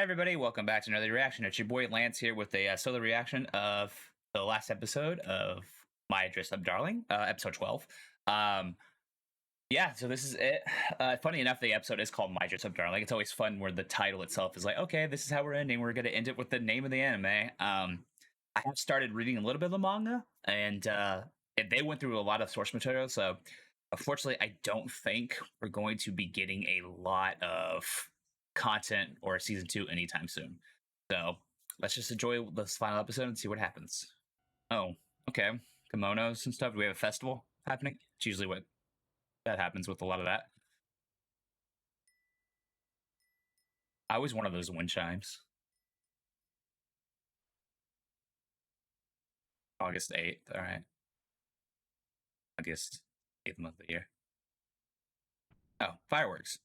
everybody, welcome back to another reaction. It's your boy Lance here with a solo reaction of the last episode of My Dress Up Darling, episode 12. Um, yeah, so this is it. Funny enough, the episode is called My Dress Up Darling. It's always fun where the title itself is like, okay, this is how we're ending. We're going to end it with the name of the anime. I have started reading a little bit of the manga, and they went through a lot of source material. So, unfortunately, I don't think we're going to be getting a lot of content or season 2 anytime soon. So, let's just enjoy this final episode and see what happens. Oh, okay. Kimonos and stuff. Do we have a festival happening? It's usually what that happens with a lot of that. I was one of those wind chimes. August 8th. All right. August 8th month of the year. Oh, fireworks.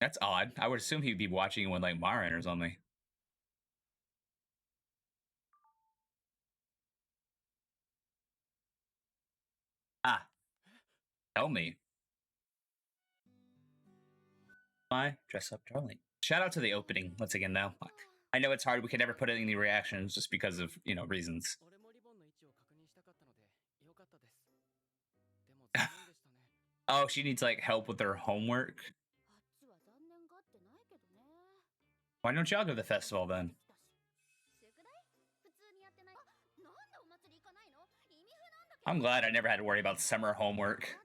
That's odd. I would assume he'd be watching when like Mara enters on me. Ah, tell me. My Dress Up Darling. Shout out to the opening once again, though. I know it's hard. We could never put it in the reactions just because of, reasons. Oh, she needs like help with her homework. Why don't y'all go to the festival then? I'm glad I never had to worry about summer homework.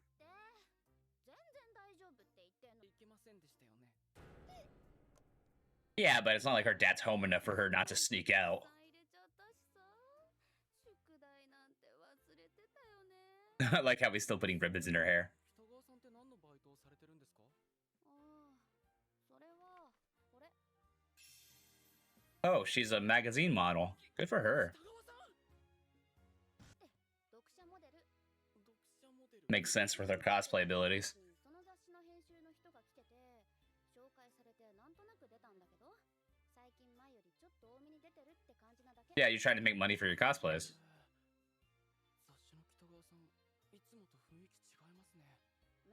Yeah, but it's not like her dad's home enough for her not to sneak out. I like how he's still putting ribbons in her hair. Oh, she's a magazine model. Good for her. Makes sense with her cosplay abilities. Yeah, you're trying to make money for your cosplays.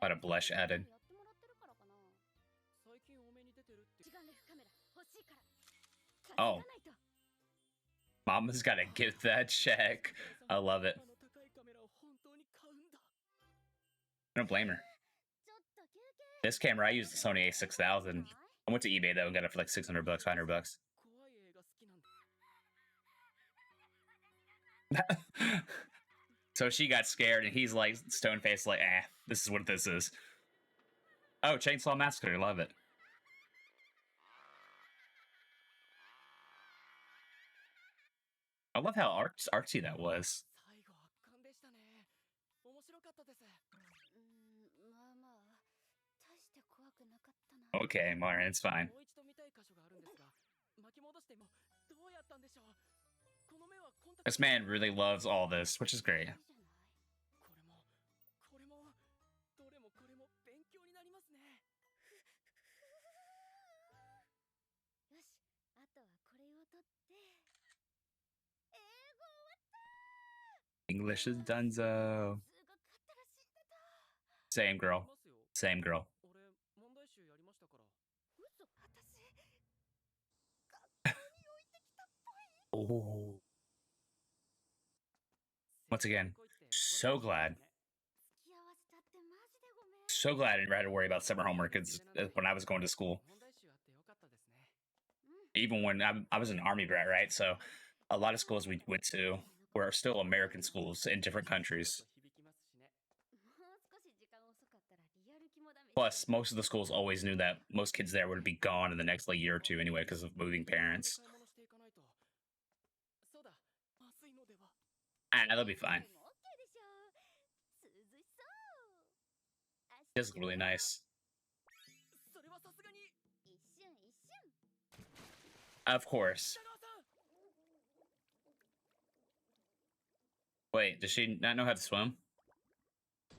A lot of blush added. Oh. Mama's gotta get that check. I love it. I don't blame her. This camera, I used the Sony a6000. I went to eBay though and got it for like 600 bucks, 500 bucks. So she got scared and he's like stone faced, like, this is what this is. Oh, Chainsaw Massacre, love it. I love how artsy that was. Okay, Mara, it's fine. This man really loves all this, which is great. English is donezo. Same girl. Same girl. Oh. Once again, so glad. So glad I didn't have to worry about summer homework when I was going to school. Even when I was an army brat, right? So a lot of schools we went to were still American schools in different countries. Plus, most of the schools always knew that most kids there would be gone in the next like year or two anyway because of moving parents. And that'll be fine. This is really nice. Of course. Wait, does she not know how to swim?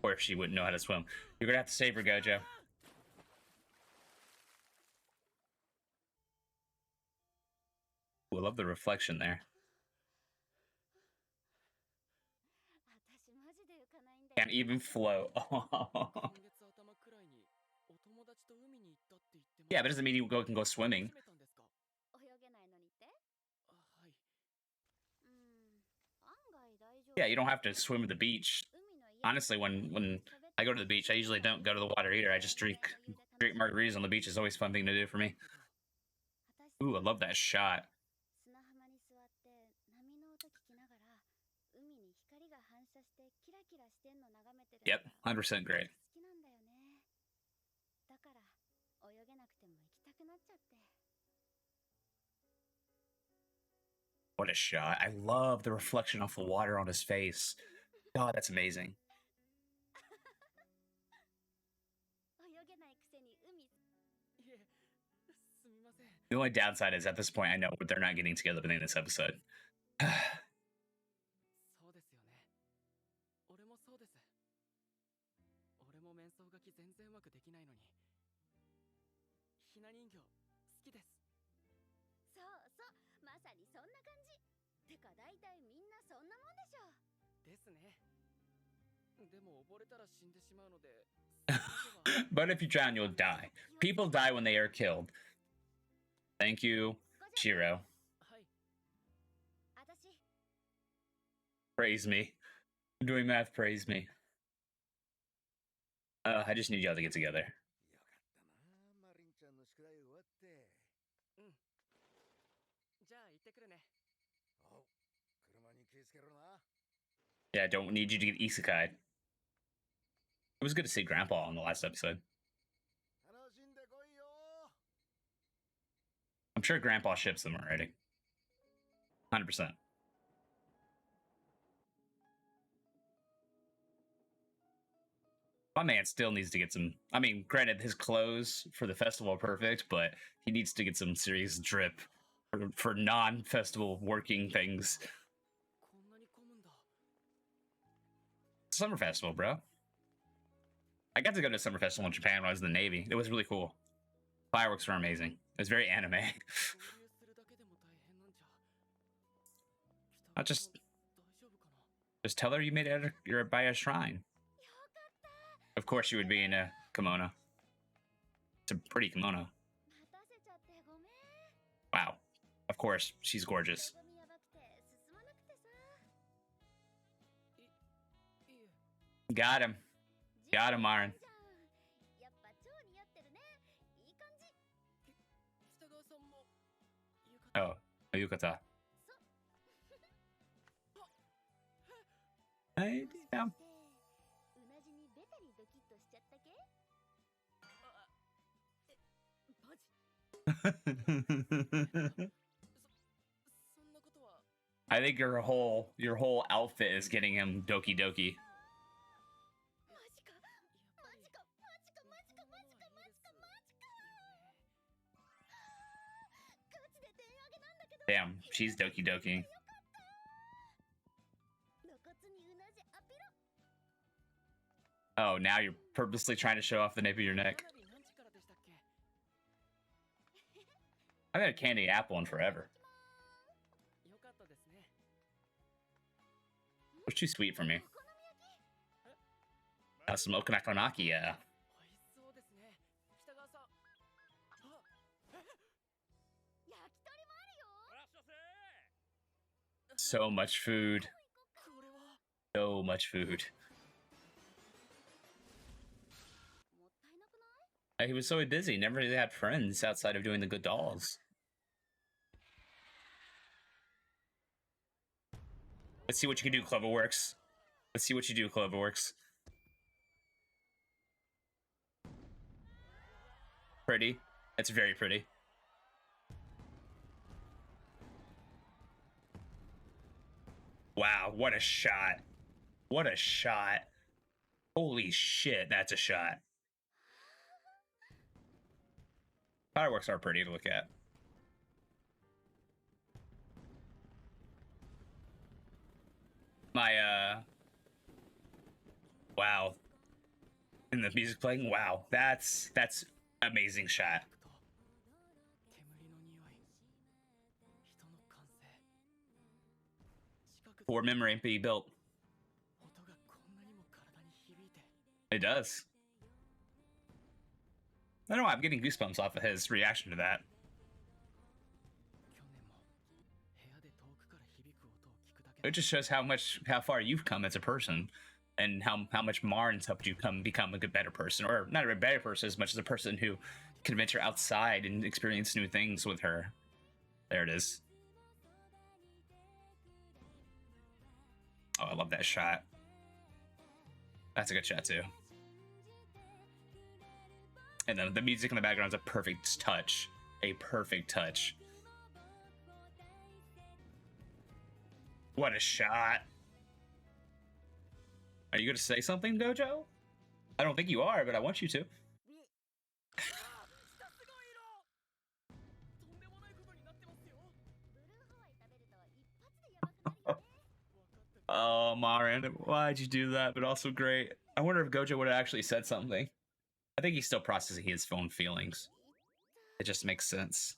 Or if she wouldn't know how to swim. You're gonna have to save her, Gojo. Ooh, I love the reflection there. Can't even float. Yeah, but it doesn't mean you can go swimming. Yeah, you don't have to swim at the beach. Honestly, when I go to the beach, I usually don't go to the water either. I just drink margaritas on the beach. Is always a fun thing to do for me. Ooh, I love that shot. Yep, 100% great. What a shot. I love the reflection off the water on his face. God, that's amazing. The only downside is at this point, I know they're not getting together within this episode. But if you drown, you'll die. People die when they are killed. Thank you, Shiro. Praise me. I'm doing math, praise me. I just need y'all to get together. Yeah, I don't need you to get isekai. It was good to see Grandpa on the last episode. I'm sure Grandpa ships them already. 100%. My man still needs to get some. I mean, granted, his clothes for the festival are perfect, but he needs to get some serious drip for non-festival working things. Summer festival, bro. I got to go to Summer Festival in Japan when I was in the Navy. It was really cool. Fireworks were amazing. It was very anime. I'll just tell her you made it you're by a shrine. Of course you would be in a kimono. It's a pretty kimono. Wow. Of course, she's gorgeous. Got him. Got him, Aaron. Oh, yukata. Hey, yeah. I think your whole outfit is getting him doki doki. Damn, she's doki doki. Oh, now you're purposely trying to show off the nape of your neck. I've had a candy apple in forever. It's too sweet for me. Some okonomiyaki, yeah. So much food. So much food. He was so busy, never really had friends outside of doing the good dolls. Let's see what you can do, Cloverworks. Let's see what you do, Cloverworks. Pretty. That's very pretty. Wow, what a shot. What a shot. Holy shit, that's a shot. Fireworks are pretty to look at. Wow. And the music playing, wow, that's amazing shot. 4 memory be built. It does. I don't know. I'm getting goosebumps off of his reaction to that. It just shows how far you've come as a person, and how much Marn's helped you become a better person, or not a better person as much as a person who can venture outside and experience new things with her. There it is. Oh, I love that shot. That's a good shot too. And then the music in the background is a perfect touch. A perfect touch. What a shot. Are you going to say something, Gojo? I don't think you are, but I want you to. Oh, Marin, why'd you do that? But also great. I wonder if Gojo would have actually said something. I think he's still processing his own feelings. It just makes sense.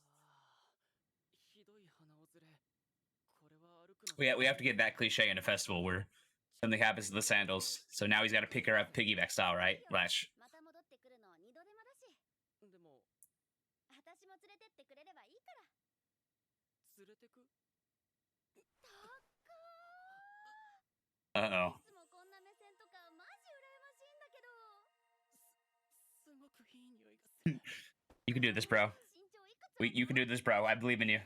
We have to get that cliche in a festival where something happens to the sandals. So now he's got to pick her up piggyback style, right? Lash. Uh-oh. You can do this, bro. You can do this, bro. I believe in you.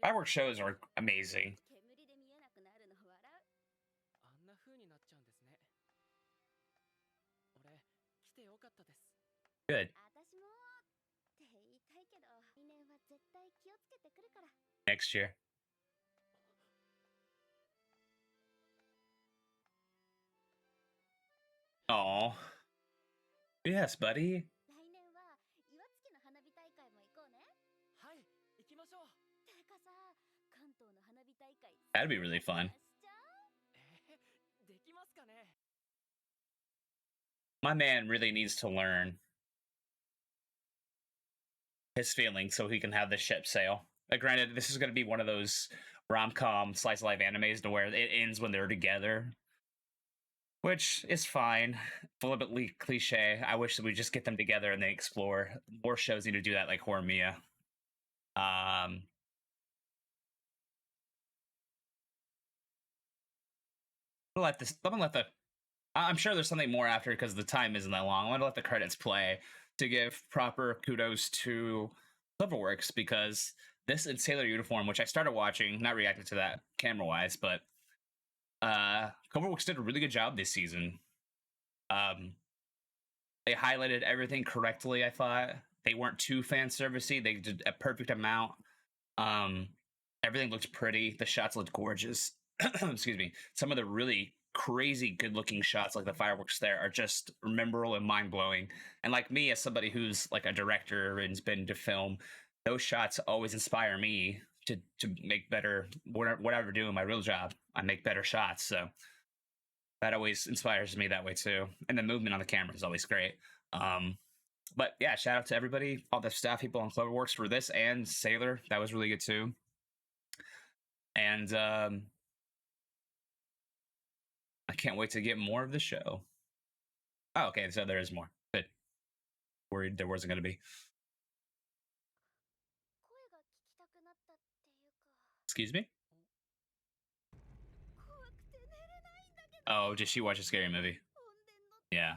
Fireworks shows are amazing. Good. Next year. Oh. Yes, buddy. That'd be really fun. My man really needs to learn his feelings so he can have the ship sail. Granted, this is going to be one of those rom-com slice of life animes to where it ends when they're together, which is fine. A little bit cliche. I wish that we just get them together and they explore. More shows need to do that, like Horimiya. Let this. I'm gonna let the. I'm sure there's something more after because the time isn't that long. I'm gonna let the credits play to give proper kudos to Cloverworks, because this and Sailor Uniform, which I started watching, not reacting to that camera wise, but Cloverworks did a really good job this season. They highlighted everything correctly. I thought they weren't too fan servicey. They did a perfect amount. Everything looked pretty. The shots looked gorgeous. Excuse me. Some of the really crazy good looking shots, like the fireworks there, are just memorable and mind blowing. And like me, as somebody who's like a director and's been to film, those shots always inspire me to make better whatever I do in my real job. I make better shots. So that always inspires me that way too. And the movement on the camera is always great. But yeah, shout out to everybody, all the staff people on Cloverworks for this and Sailor. That was really good too. And I can't wait to get more of the show. Oh, okay, so there is more. But worried there wasn't going to be. Excuse me? Oh, did she watch a scary movie? Yeah.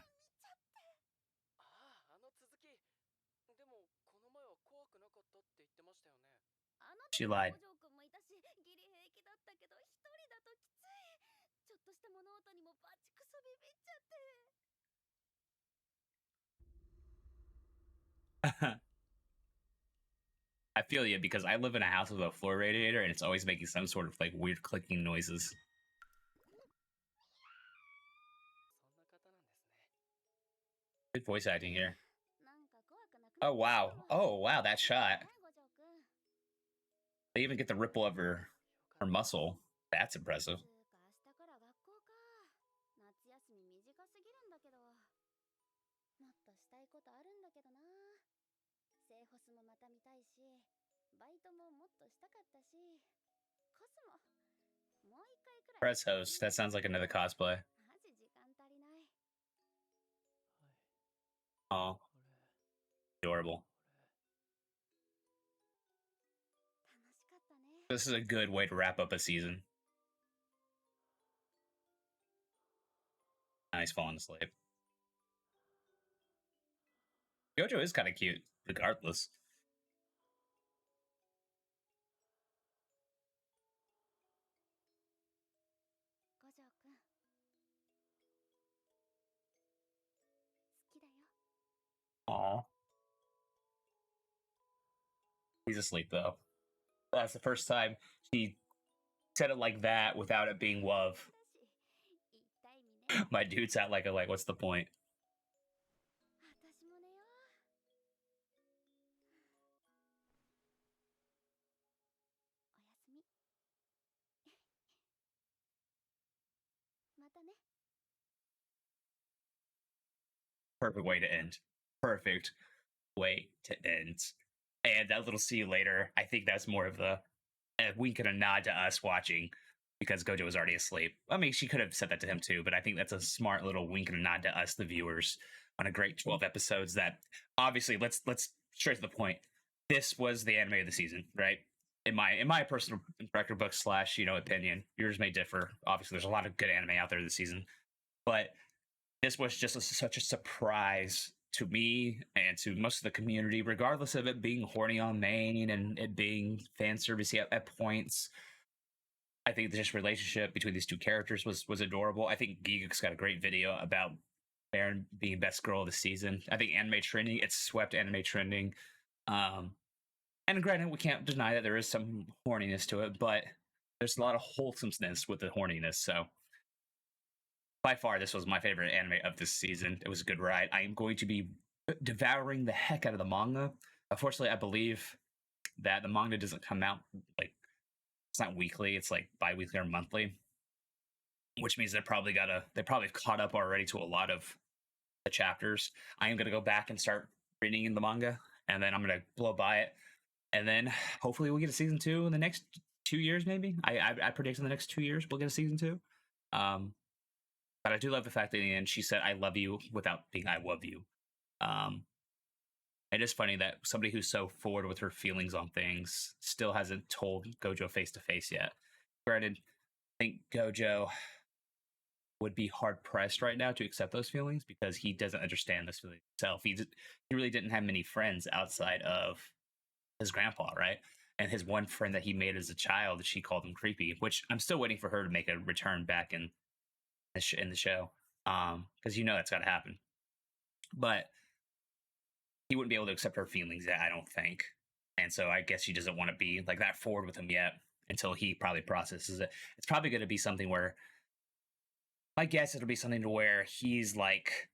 She lied. I feel you, because I live in a house with a floor radiator and it's always making some sort of like weird clicking noises. Good voice acting here. Oh wow. Oh wow, that shot. They even get the ripple of her muscle. That's impressive. Press host. That sounds like another cosplay. Oh, adorable. This is a good way to wrap up a season. Nice falling asleep. Gojo is kind of cute, regardless. Aw. He's asleep, though. That's the first time she said it like that without it being love. My dude's at like, what's the point? Perfect way to end. Perfect way to end. And that little see you later, I think that's more of a wink and a nod to us watching because Gojo was already asleep. I mean, she could have said that to him too, but I think that's a smart little wink and a nod to us, the viewers, on a great 12 episodes that obviously let's straight to the point. This was the anime of the season, right? In my personal record book slash, opinion. Yours may differ. Obviously, there's a lot of good anime out there this season. But this was just such a surprise to me and to most of the community, regardless of it being horny on main and it being fan servicey at points. I think this relationship between these two characters was adorable. I think Geek's got a great video about Baron being best girl of the season. I think anime trending, it's swept anime trending. And granted, we can't deny that there is some horniness to it, but there's a lot of wholesomeness with the horniness. So by far, this was my favorite anime of this season. It was a good ride. I am going to be devouring the heck out of the manga. Unfortunately, I believe that the manga doesn't come out like it's not weekly; it's like bi-weekly or monthly, which means they probably caught up already to a lot of the chapters. I am going to go back and start reading in the manga, and then I'm going to blow by it, and then hopefully we'll get a season 2 in the next 2 years. Maybe I predict in the next 2 years we'll get a season 2. But I do love the fact that in the end she said "I love you" without being "I love you." It is funny that somebody who's so forward with her feelings on things still hasn't told Gojo face to face yet. Granted, I think Gojo would be hard pressed right now to accept those feelings because he doesn't understand this feeling himself. He really didn't have many friends outside of his grandpa, right? And his one friend that he made as a child, she called him creepy, which I'm still waiting for her to make a return back in the show, because that's got to happen. But he wouldn't be able to accept her feelings yet, I don't think. And so I guess she doesn't want to be like that forward with him yet until he probably processes it. It's probably going to be something where, my guess, it'll be something to where he's like,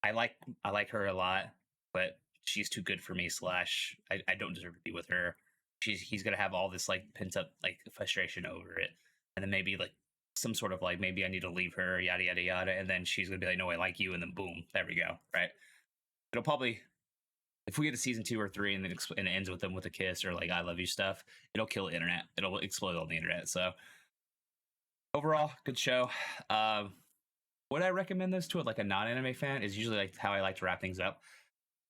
I like her a lot, but she's too good for me. Slash, I don't deserve to be with her. He's gonna have all this like pent up like frustration over it, and then maybe like some sort of like maybe I need to leave her, yada yada yada, and then she's gonna be like, no, I like you, and then boom, there we go, right? It'll probably, if we get a season 2 or 3 and then it ends with them with a kiss or like I love you stuff, it'll kill the internet. It'll explode on the internet. So overall, good show. Would I recommend this to like a non-anime fan? Is usually like how I like to wrap things up.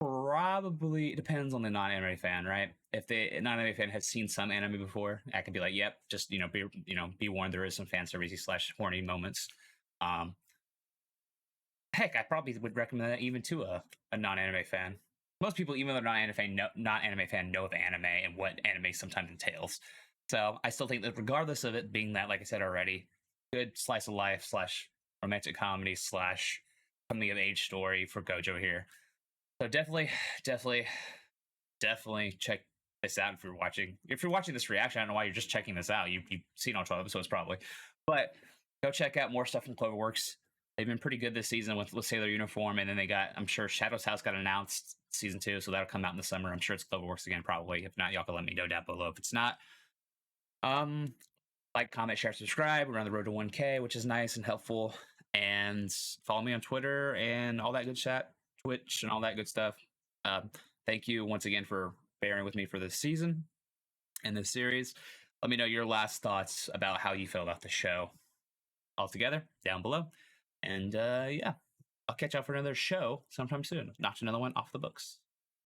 Probably it depends on the non-anime fan, right? If the non-anime fan has seen some anime before, I could be like, yep, just be warned, there is some fan servicey slash horny moments. Heck, I probably would recommend that even to a non-anime fan. Most people, even though they're not anime fan, know of anime and what anime sometimes entails. So I still think that regardless of it being that, like I said already, good slice of life slash romantic comedy slash coming of age story for Gojo here. So definitely check this out if you're watching. If you're watching this reaction, I don't know why you're just checking this out. You've seen all 12 episodes probably, but go check out more stuff from Cloverworks. They've been pretty good this season with Sailor Uniform, and then they got, I'm sure Shadow's House got announced season 2, so that'll come out in the summer. I'm sure it's Cloverworks again, probably. If not, y'all can let me know down below. If it's not, like, comment, share, subscribe. We're on the road to 1K, which is nice and helpful. And follow me on Twitter and all that good chat, Twitch, and all that good stuff. Thank you once again for bearing with me for this season and this series. Let me know your last thoughts about how you feel about the show altogether down below. And yeah, I'll catch y'all for another show sometime soon. Knocked another one off the books.